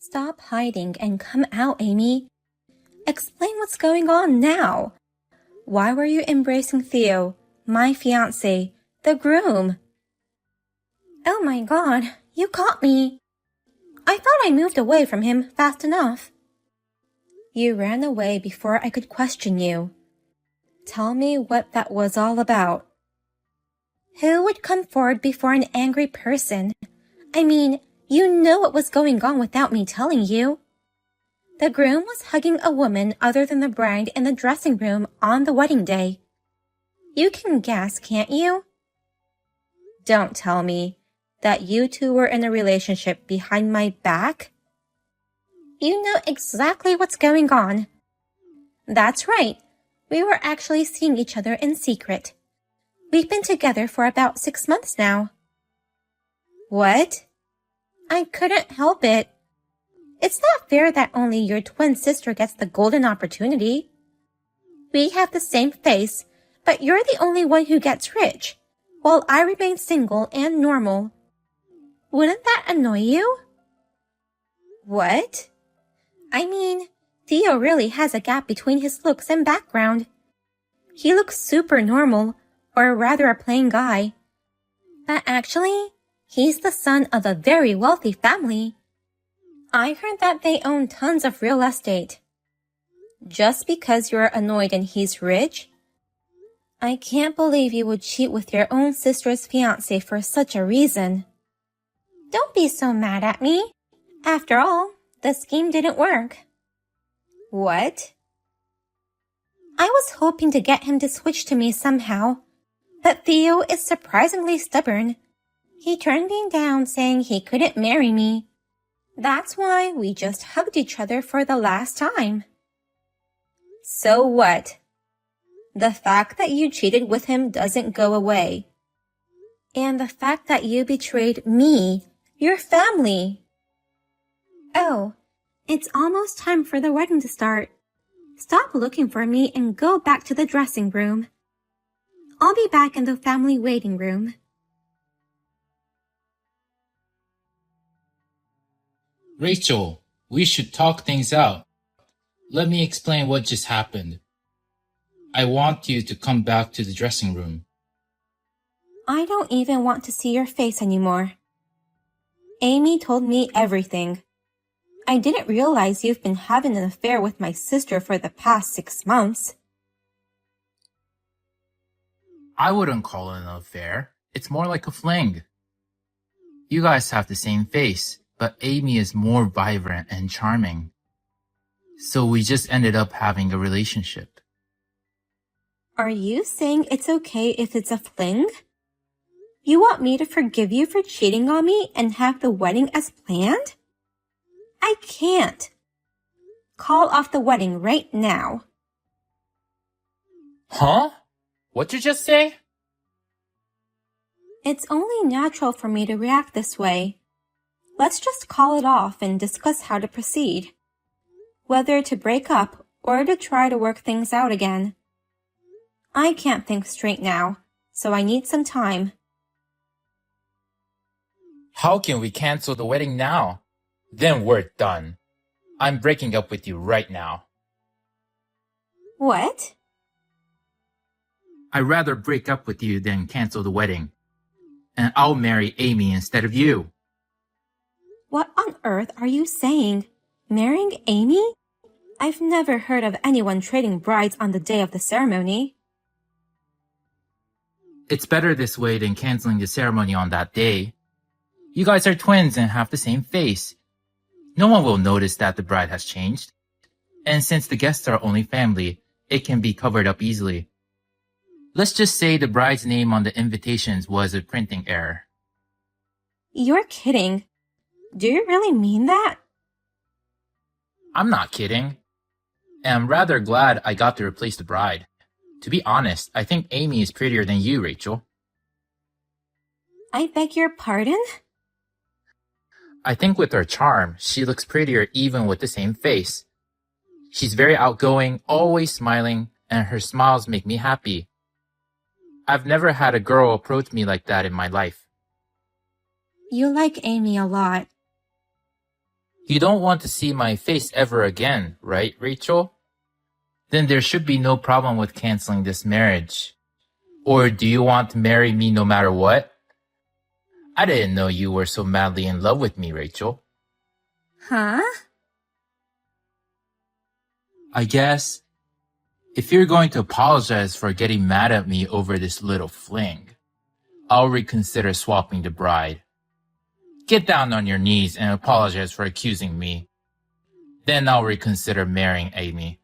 Stop hiding and come out, Amy. Explain what's going on now. Why were you embracing Theo, my fiancé, the groom? Oh my God, you caught me. I thought I moved away from him fast enough. You ran away before I could question you. Tell me what that was all about. Who would come forward before an angry person? I mean, you know what was going on without me telling you. The groom was hugging a woman other than the bride in the dressing room on the wedding day. You can guess, can't you? Don't tell me that you two were in a relationship behind my back. You know exactly what's going on. That's right. We were actually seeing each other in secret. We've been together for about 6 months now. What? I couldn't help it. It's not fair that only your twin sister gets the golden opportunity. We have the same face, but you're the only one who gets rich, while I remain single and normal. Wouldn't that annoy you? What? I mean, Theo really has a gap between his looks and background. He looks super normal, or rather a plain guy. But actually, he's the son of a very wealthy family. I heard that they own tons of real estate. Just because you're annoyed and he's rich? I can't believe you would cheat with your own sister's fiancé for such a reason. Don't be so mad at me. After all, the scheme didn't work. What? I was hoping to get him to switch to me somehow, but Theo is surprisingly stubborn. He turned me down saying he couldn't marry me. That's why we just hugged each other for the last time. So what? The fact that you cheated with him doesn't go away. And the fact that you betrayed me, your family. Oh, it's almost time for the wedding to start. Stop looking for me and go back to the dressing room. I'll be back in the family waiting room. Rachel, we should talk things out. Let me explain what just happened. I want you to come back to the dressing room. I don't even want to see your face anymore. Amy told me everything. I didn't realize you've been having an affair with my sister for the past 6 months. I wouldn't call it an affair. It's more like a fling. You guys have the same face, but Amy is more vibrant and charming. So we just ended up having a relationship. Are you saying it's okay if it's a fling? You want me to forgive you for cheating on me and have the wedding as planned? I can't. Call off the wedding right now. Huh? What'd you just say? It's only natural for me to react this way. Let's just call it off and discuss how to proceed. Whether to break up or to try to work things out again. I can't think straight now, so I need some time. How can we cancel the wedding now? Then we're done. I'm breaking up with you right now. What? I'd rather break up with you than cancel the wedding. And I'll marry Amy instead of you. What on earth are you saying? Marrying Amy? I've never heard of anyone trading brides on the day of the ceremony. It's better this way than canceling the ceremony on that day. You guys are twins and have the same face. No one will notice that the bride has changed. And since the guests are only family, it can be covered up easily. Let's just say the bride's name on the invitations was a printing error. You're kidding. Do you really mean that? I'm not kidding. And I'm rather glad I got to replace the bride. To be honest, I think Amy is prettier than you, Rachel. I beg your pardon? I think with her charm, she looks prettier even with the same face. She's very outgoing, always smiling, and her smiles make me happy. I've never had a girl approach me like that in my life. You like Amy a lot. You don't want to see my face ever again, right, Rachel? Then there should be no problem with canceling this marriage. Or do you want to marry me no matter what? I didn't know you were so madly in love with me, Rachel. Huh? I guess if you're going to apologize for getting mad at me over this little fling, I'll reconsider swapping the bride. Get down on your knees and apologize for accusing me. Then I'll reconsider marrying Amy.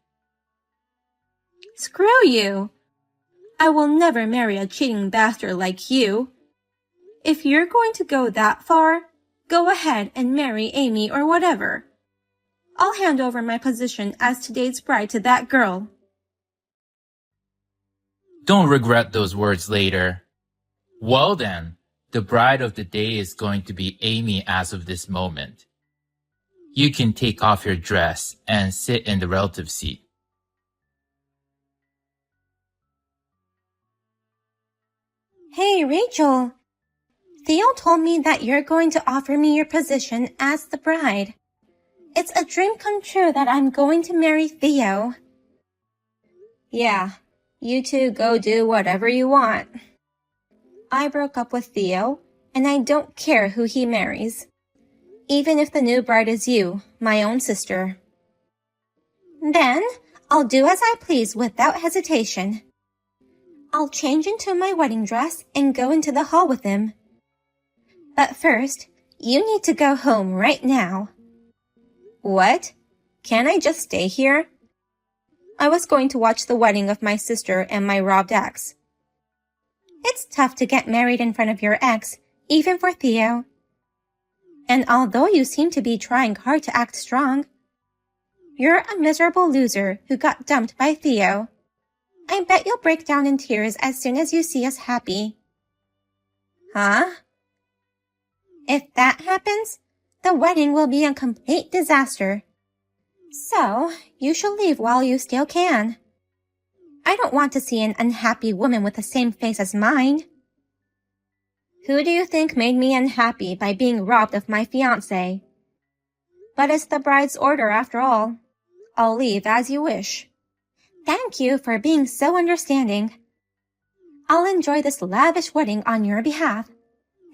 Screw you! I will never marry a cheating bastard like you. If you're going to go that far, go ahead and marry Amy or whatever. I'll hand over my position as today's bride to that girl. Don't regret those words later. Well then, the bride of the day is going to be Amy as of this moment. You can take off your dress and sit in the relative seat. Hey, Rachel. Theo told me that you're going to offer me your position as the bride. It's a dream come true that I'm going to marry Theo. Yeah, you two go do whatever you want. I broke up with Theo, and I don't care who he marries. Even if the new bride is you, my own sister. Then, I'll do as I please without hesitation. I'll change into my wedding dress and go into the hall with him. But first, you need to go home right now. What? Can't I just stay here? I was going to watch the wedding of my sister and my robbed ex. It's tough to get married in front of your ex, even for Theo. And although you seem to be trying hard to act strong, you're a miserable loser who got dumped by Theo. I bet you'll break down in tears as soon as you see us happy. Huh? If that happens, the wedding will be a complete disaster. So, you should leave while you still can. I don't want to see an unhappy woman with the same face as mine. Who do you think made me unhappy by being robbed of my fiancé? But it's the bride's order after all. I'll leave as you wish. Thank you for being so understanding. I'll enjoy this lavish wedding on your behalf.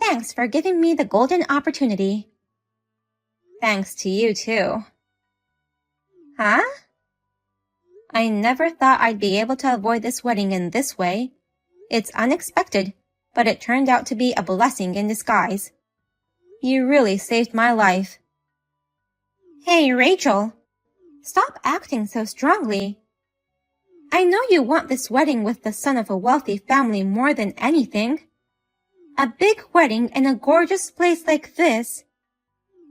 Thanks for giving me the golden opportunity. Thanks to you too. Huh? I never thought I'd be able to avoid this wedding in this way. It's unexpected, but it turned out to be a blessing in disguise. You really saved my life. Hey, Rachel. Stop acting so strongly. I know you want this wedding with the son of a wealthy family more than anything. A big wedding in a gorgeous place like this.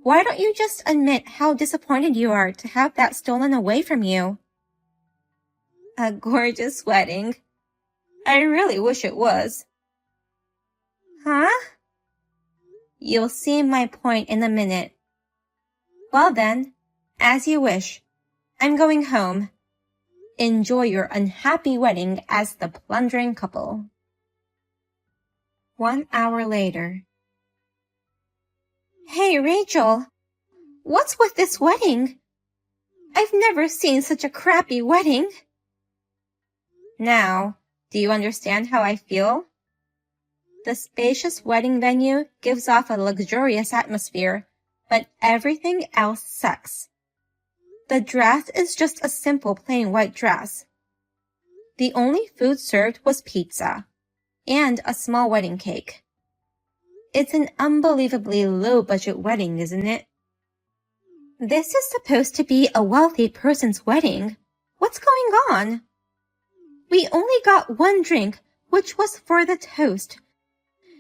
Why don't you just admit how disappointed you are to have that stolen away from you? A gorgeous wedding. I really wish it was. Huh? You'll see my point in a minute. Well then, as you wish. I'm going home. Enjoy your unhappy wedding as the plundering couple. 1 hour later. Hey, Rachel. What's with this wedding? I've never seen such a crappy wedding. Now, do you understand how I feel? The spacious wedding venue gives off a luxurious atmosphere, but everything else sucks. The dress is just a simple plain white dress. The only food served was pizza and a small wedding cake. It's an unbelievably low-budget wedding, isn't it? This is supposed to be a wealthy person's wedding. What's going on? We only got one drink, which was for the toast.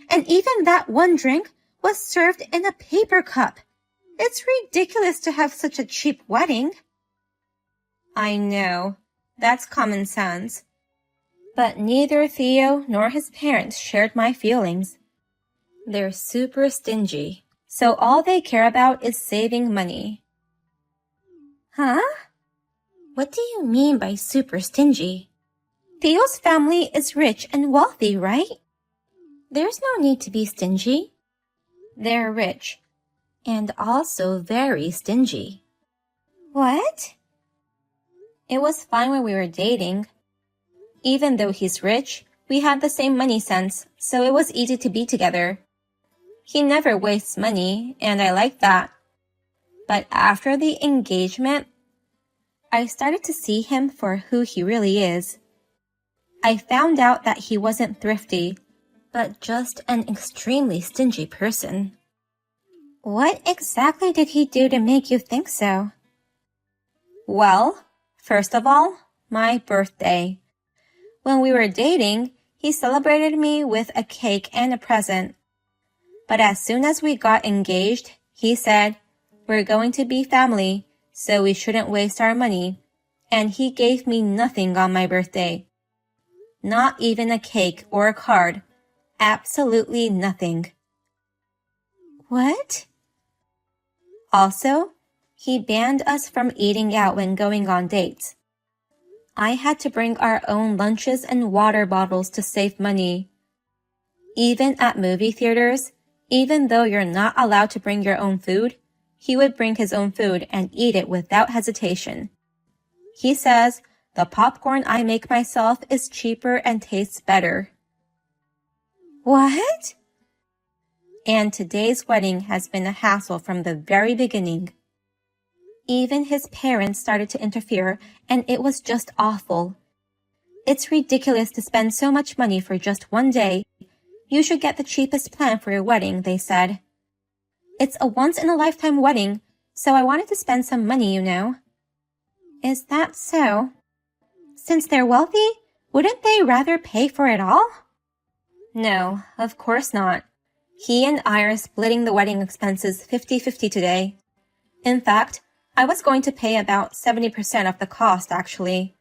And even that one drink was served in a paper cup. It's ridiculous to have such a cheap wedding. I know. That's common sense. But neither Theo nor his parents shared my feelings. They're super stingy, so all they care about is saving money. Huh? What do you mean by super stingy? Theo's family is rich and wealthy, right? There's no need to be stingy. They're rich, And also very stingy. What? It was fine when we were dating. Even though he's rich, we had the same money sense, so it was easy to be together. He never wastes money, and I like that. But after the engagement, I started to see him for who he really is. I found out that he wasn't thrifty, but just an extremely stingy person. What exactly did he do to make you think so? Well, first of all, my birthday. When we were dating, he celebrated me with a cake and a present. But as soon as we got engaged, he said, "We're going to be family, so we shouldn't waste our money." And he gave me nothing on my birthday. Not even a cake or a card. Absolutely nothing. What? Also, he banned us from eating out when going on dates. I had to bring our own lunches and water bottles to save money. Even at movie theaters, even though you're not allowed to bring your own food, he would bring his own food and eat it without hesitation. He says, "The popcorn I make myself is cheaper and tastes better." What? And today's wedding has been a hassle from the very beginning. Even his parents started to interfere, and it was just awful. It's ridiculous to spend so much money for just one day. You should get the cheapest plan for your wedding, they said. It's a once-in-a-lifetime wedding, so I wanted to spend some money, you know. Is that so? Since they're wealthy, wouldn't they rather pay for it all? No, of course not. He and I are splitting the wedding expenses 50-50 today. In fact, I was going to pay about 70% of the cost, actually.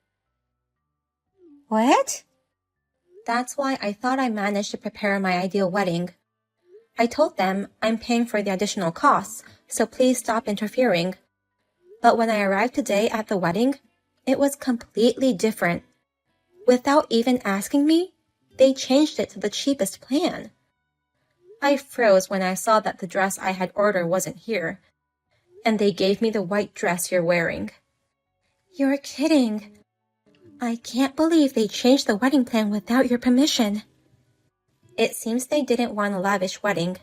What? That's why I thought I managed to prepare my ideal wedding. I told them I'm paying for the additional costs, so please stop interfering. But when I arrived today at the wedding, it was completely different. Without even asking me, they changed it to the cheapest plan. I froze when I saw that the dress I had ordered wasn't here, and they gave me the white dress you're wearing. You're kidding. I can't believe they changed the wedding plan without your permission. It seems they didn't want a lavish wedding.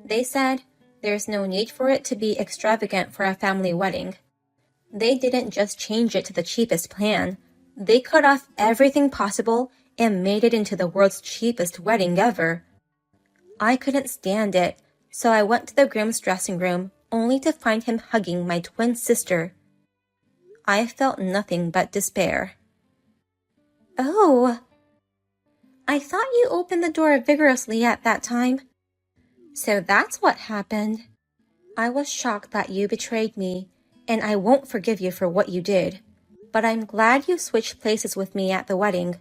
They said there's no need for it to be extravagant for a family wedding. They didn't just change it to the cheapest plan. They cut off everything possible and made it into the world's cheapest wedding ever. I couldn't stand it, so I went to the groom's dressing room only to find him hugging my twin sister. I felt nothing but despair. Oh, I thought you opened the door vigorously at that time. So that's what happened. I was shocked that you betrayed me, and I won't forgive you for what you did. But I'm glad you switched places with me at the wedding.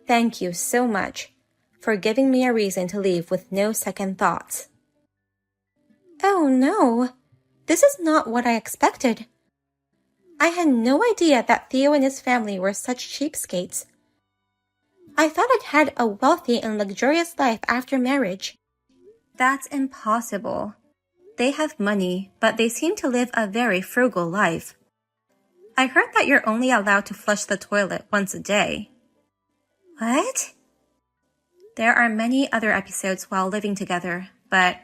Thank you so much for giving me a reason to leave with no second thoughts. Oh no, this is not what I expected. I had no idea that Theo and his family were such cheapskates. I thought I'd had a wealthy and luxurious life after marriage. That's impossible. They have money, but they seem to live a very frugal life. I heard that you're only allowed to flush the toilet once a day. What? There are many other episodes while living together, but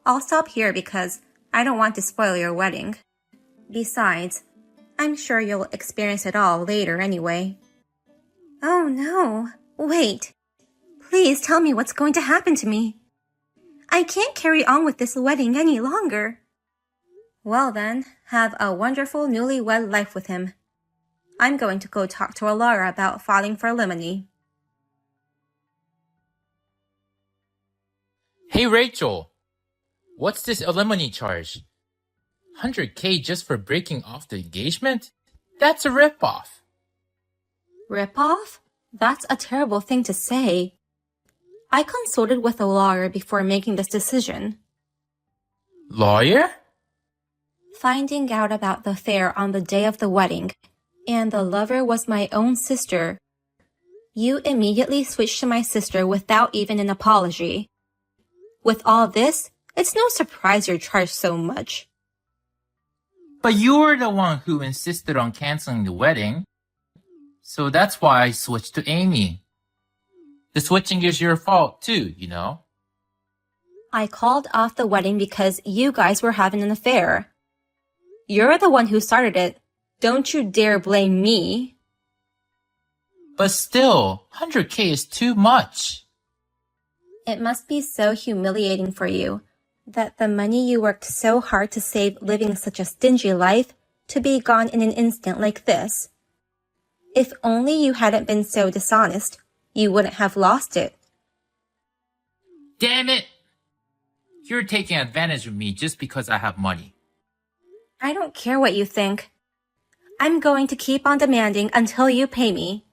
I'll stop here because I don't want to spoil your wedding. Besides, I'm sure you'll experience it all later anyway. Oh no, wait. Please tell me what's going to happen to me. I can't carry on with this wedding any longer. Well then, have a wonderful newlywed life with him. I'm going to go talk to a lawyer about filing for alimony. Hey Rachel, what's this alimony charge? 100K just for breaking off the engagement? That's a ripoff. Rip-off? That's a terrible thing to say. I consulted with a lawyer before making this decision. Lawyer? Finding out about the affair on the day of the wedding, and the lover was my own sister. You immediately switched to my sister without even an apology. With all this, It's no surprise you're charged so much. But you were the one who insisted on canceling the wedding. So that's why I switched to Amy. The switching is your fault too, you know. I called off the wedding because you guys were having an affair. You're the one who started it. Don't you dare blame me. But still, 100K is too much. It must be so humiliating for you that the money you worked so hard to save living such a stingy life to be gone in an instant like this. If only you hadn't been so dishonest, you wouldn't have lost it. Damn it! You're taking advantage of me just because I have money. I don't care what you think. I'm going to keep on demanding until you pay me.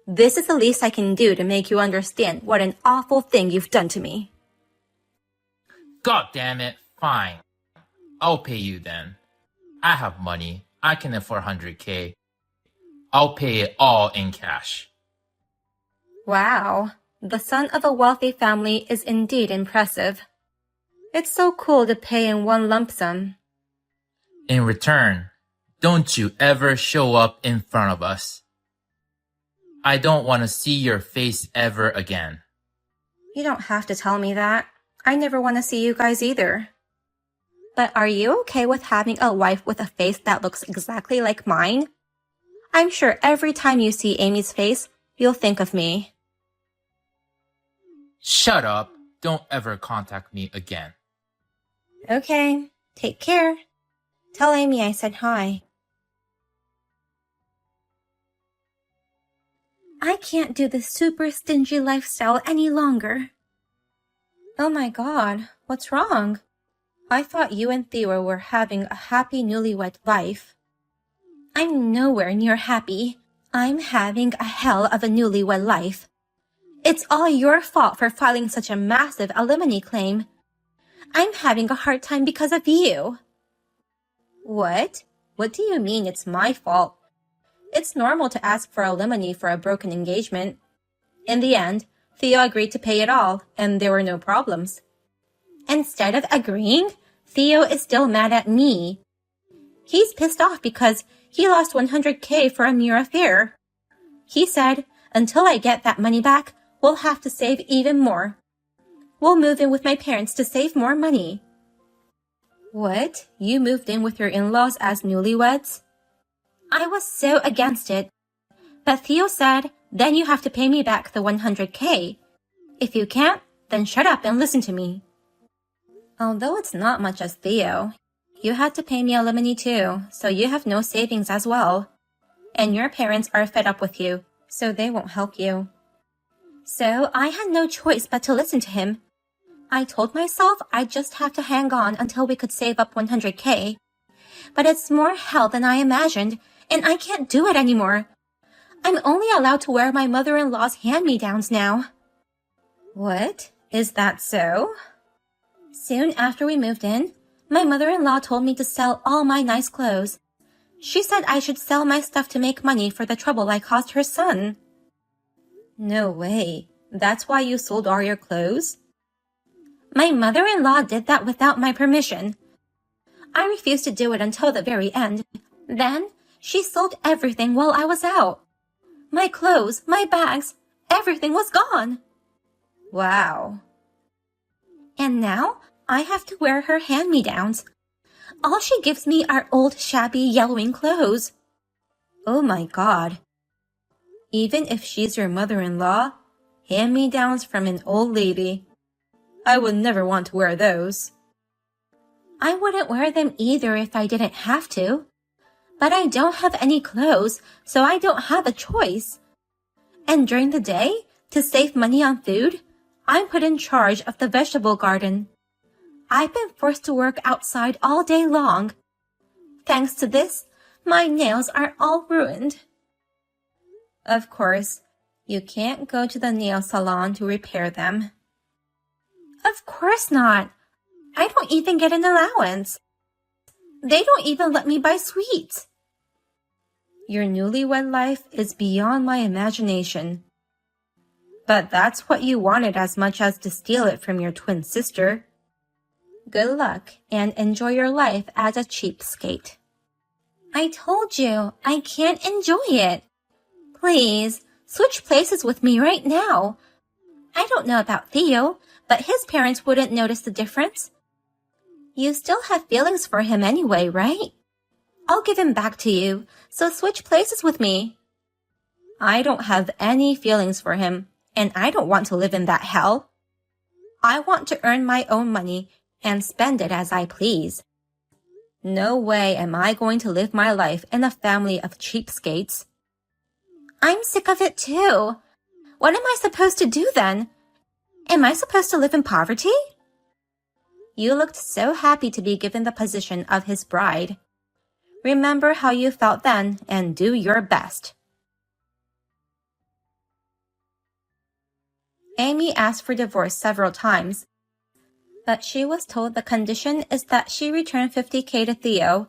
This is the least I can do to make you understand what an awful thing you've done to me. God damn it, fine. I'll pay you then. I have money. I can afford 100K. I'll pay it all in cash. Wow, the son of a wealthy family is indeed impressive. It's so cool to pay in one lump sum. In return, don't you ever show up in front of us. I don't want to see your face ever again. You don't have to tell me that. I never want to see you guys either. But are you okay with having a wife with a face that looks exactly like mine? I'm sure every time you see Amy's face, you'll think of me. Shut up. Don't ever contact me again. Okay, take care. Tell Amy I said hi. I can't do this super stingy lifestyle any longer. Oh my god, what's wrong? I thought you and Theo were having a happy newlywed life. I'm nowhere near happy. I'm having a hell of a newlywed life. It's all your fault for filing such a massive alimony claim. I'm having a hard time because of you. What? What do you mean it's my fault? It's normal to ask for alimony for a broken engagement. In the end, Theo agreed to pay it all, and there were no problems. Instead of agreeing, Theo is still mad at me. He's pissed off because he lost 100K for a mere affair. He said, until I get that money back, we'll have to save even more. We'll move in with my parents to save more money. What? You moved in with your in-laws as newlyweds? I was so against it. But Theo said, then you have to pay me back the 100K. If you can't, then shut up and listen to me. Although it's not much as Theo, you had to pay me alimony too, so you have no savings as well. And your parents are fed up with you, so they won't help you. So I had no choice but to listen to him. I told myself I'd just have to hang on until we could save up 100K. But it's more hell than I imagined, and I can't do it anymore. I'm only allowed to wear my mother-in-law's hand-me-downs now. What? Is that so? Soon after we moved in, my mother-in-law told me to sell all my nice clothes. She said I should sell my stuff to make money for the trouble I caused her son. No way. That's why you sold all your clothes? My mother-in-law did that without my permission. I refused to do it until the very end. Then, she sold everything while I was out. My clothes, my bags, everything was gone. Wow. And now, I have to wear her hand-me-downs. All she gives me are old, shabby, yellowing clothes. Oh my god. Even if she's your mother-in-law, hand-me-downs from an old lady. I would never want to wear those. I wouldn't wear them either if I didn't have to. But I don't have any clothes, so I don't have a choice. And during the day, to save money on food, I'm put in charge of the vegetable garden. I've been forced to work outside all day long. Thanks to this, my nails are all ruined. Of course, you can't go to the nail salon to repair them. Of course not. I don't even get an allowance. They don't even let me buy sweets. Your newlywed life is beyond my imagination. But that's what you wanted as much as to steal it from your twin sister. Good luck and enjoy your life as a cheapskate. I told you, I can't enjoy it. Please, switch places with me right now. I don't know about Theo, but his parents wouldn't notice the difference. You still have feelings for him anyway, right? I'll give him back to you, so switch places with me. I don't have any feelings for him, and I don't want to live in that hell. I want to earn my own money and spend it as I please. No way am I going to live my life in a family of cheapskates. I'm sick of it too. What am I supposed to do then? Am I supposed to live in poverty? You looked so happy to be given the position of his bride. Remember how you felt then and do your best. Amy asked for divorce several times, but she was told the condition is that she return $50,000 to Theo,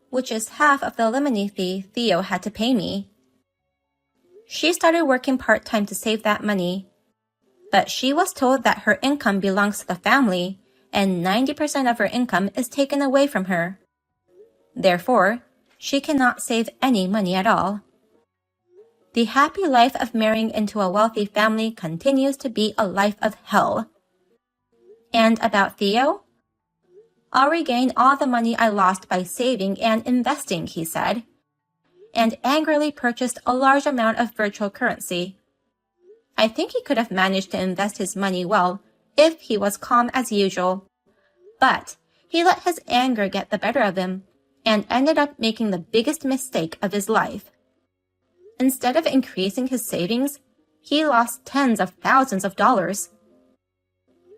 which is half of the alimony fee Theo had to pay me. She started working part-time to save that money, but she was told that her income belongs to the family and 90% of her income is taken away from her. Therefore, she cannot save any money at all. The happy life of marrying into a wealthy family continues to be a life of hell. And about Theo? I'll regain all the money I lost by saving and investing, he said, and angrily purchased a large amount of virtual currency. I think he could have managed to invest his money well if he was calm as usual. But he let his anger get the better of him and ended up making the biggest mistake of his life. Instead of increasing his savings, he lost tens of thousands of dollars.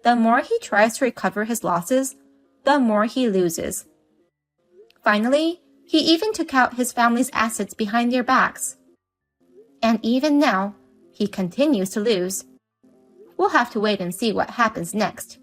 The more he tries to recover his losses, the more he loses. Finally, he even took out his family's assets behind their backs. And even now, he continues to lose. We'll have to wait and see what happens next.